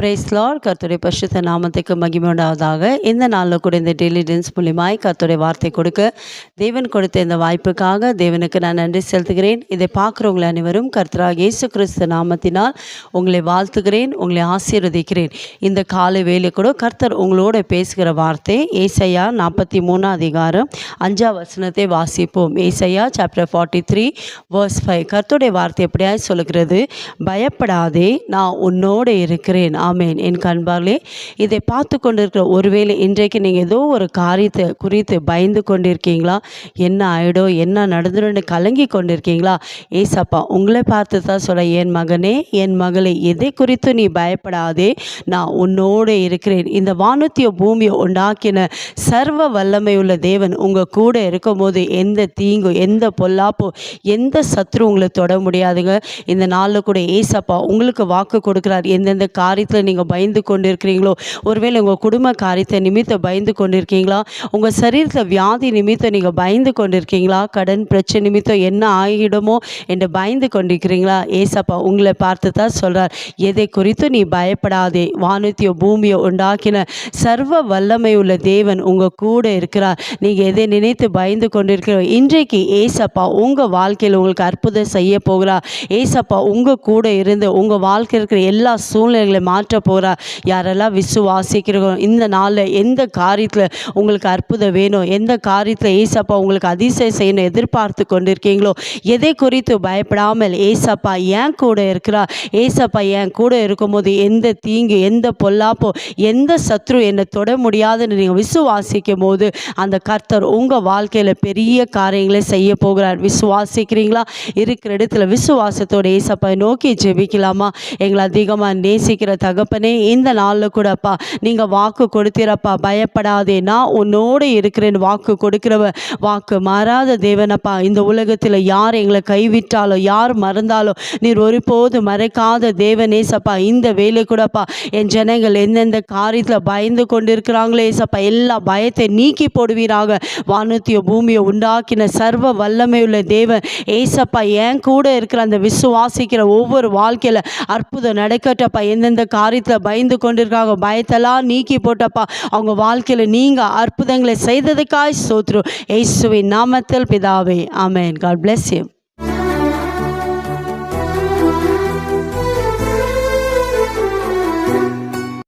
Price Lord. கர்த்தருடைய பரிசுத்த நாமத்துக்கு மகிமை உண்டாவதாக. இந்த நாளில் கூட இந்த டெலிடென்ஸ் மூலியமாய் கர்த்தருடைய வார்த்தை கொடுக்க தேவன் கொடுத்த இந்த வாய்ப்புக்காக தேவனுக்கு நான் நன்றி செலுத்துகிறேன். இதை பார்க்குறவங்களை அனைவரும் கர்த்தராகிய இயேசு கிறிஸ்து நாமத்தினால் உங்களை வாழ்த்துகிறேன், உங்களை ஆசீர்வதிக்கிறேன். இந்த காலை வேளை கூட கர்த்தர் உங்களோட பேசுகிற வார்த்தை ஏசாயா 43 அதிகாரம் 5 வசனத்தை வாசிப்போம். ஏசாயா சாப்டர் 43 verse 5. கர்த்தருடைய வார்த்தை எப்படியாய் சொல்லுகிறது, பயப்படாதே, நான் உன்னோடு இருக்கிறேன். ஆமேன். என் கண்பார்களே, இதை பார்த்து கொண்டிருக்கிற ஒருவேளை இன்றைக்கு நீங்கள் ஏதோ ஒரு காரியத்தை குறித்து பயந்து கொண்டிருக்கீங்களா? என்ன ஆயிடோ, என்ன நடந்துடும் கலங்கி கொண்டிருக்கீங்களா? ஏசப்பா உங்களை பார்த்து தான் சொல்ல, என் மகனே, என் மகளே, எதை குறித்து நீ பயப்படாதே, நான் உன்னோடு இருக்கிறேன். இந்த வானத்திய பூமியை உண்டாக்கின சர்வ வல்லமை உள்ள தேவன் உங்கள் கூட இருக்கும்போது எந்த தீங்கும், எந்த பொல்லாப்பும், எந்த சத்ரு உங்களை தொட முடியாதுங்க. இந்த நாளில் கூட ஏசப்பா உங்களுக்கு வாக்கு கொடுக்குறார். எந்தெந்த காரியத்தில் நீங்கள் பயந்து கொண்டு இருக்கிறீங்களோ, ஒருவேளை உங்கள் குடும்ப காரியத்தை நிமித்தம் பயந்து கொண்டிருக்கீங்களா? உங்கள் சரீரத்தில் வியாதி நிமித்தம் நீங்கள் பயந்து கொண்டிருக்கீங்களா? கடன் பிரச்சனை நிமித்தம் என்ன ஆகிடுமோ என்று பயந்து கொண்டிருக்கிறீங்களா? ஏசப்பா உங்களை பார்த்து தான் சொல்கிறார், எதை குறித்து நீ பயப்படாதே, வானத்திய பூமியை உண்டாக்கின சர்வ வல்லமை உள்ள தேவன் உங்கள் கூட இருக்கிறார். நீங்கள் எதை நினைத்து பயந்து கொண்டிருக்கிறோம், இன்றைக்கு ஏசப்பா உங்கள் வாழ்க்கையில் உங்களுக்கு அற்புதம் செய்ய போகிறார். ஏசப்பா உங்கள் கூட இருந்து உங்கள் வாழ்க்கையில் இருக்கிற எல்லா சூழ்நிலைகளை மாற்ற போகிறார். யாரெல்லாம் விசுவாசிக்கிறோம், இந்த நாளில் எந்த காரியத்தில் உங்களுக்கு அற்புதம் வேணும், எந்த காரியத்தில் ஏசப்பா உங்களுக்கு அதிசயம் செய்யணும் எதிர்பார்த்து கொண்டிருக்கீங்களோ, எதை குறித்து பயப்படாமல் ஏசப்பா என் கூட இருக்கிறார். ஏசப்பா என் கூட இருக்கும்போது எந்த தீங்கு, எந்த பொல்லாப்போ, எந்த சத்ரு என்னை தொட முடியாதுன்னு நீங்கள் விசுவாசிக்கும் போது அந்த கர்த்தர் உங்கள் வாழ்க்கையில் பெரிய காரியங்களை செய்ய போகிறார். விசுவாசிக்கிறீங்களா? இருக்கிற இடத்துல விசுவாசத்தோட ஏசப்பா நோக்கி ஜெபிக்கலாமா? எங்களை அதிகமாக நேசிக்கிற தகப்பனே, இந்த நாளில் கூடப்பா நீங்கள் வாக்கு கொடுத்தீரப்பா, பயப்படாதே, நான் உன்னோடு இருக்கிறேன்னு வாக்கு கொடுக்கிறவ, வாக்கு மாறாத தேவனப்பா. இந்த உலகத்தில் யார் எங்களை கைவிட்டாலோ, யார் மறந்தாலோ, நீர் ஒருபோது மறைக்காத தேவனேசப்பா. இந்த வேலை கூடப்பா என் ஜனங்கள் எந்தெந்த காரியத்தில் பயந்து கொண்டிருக்கிறாங்களே ஏசப்பா, எல்லா பயத்தை நீக்கி போடுவீராக. வானத்திய பூமியை உண்டாக்கின சர்வ வல்லமை உள்ள தேவன் ஏசப்பா என் கூட இருக்கிற அந்த விசுவாசிக்கிற ஒவ்வொரு வாழ்க்கையில் அற்புதம் நடக்கட்டப்பா. எந்தெந்த காரியத்தில் பயந்து கொண்டிருக்காங்க, பயத்தெல்லாம் நீக்கி போட்டப்பா. அவங்க வாழ்க்கையில் நீங்கள் அற்புதங்களை செய்ததுக்காய் ஸ்தோத்திரம். இயேசுவின் நாமத்தில் பிதாவே, ஆமென். God bless you.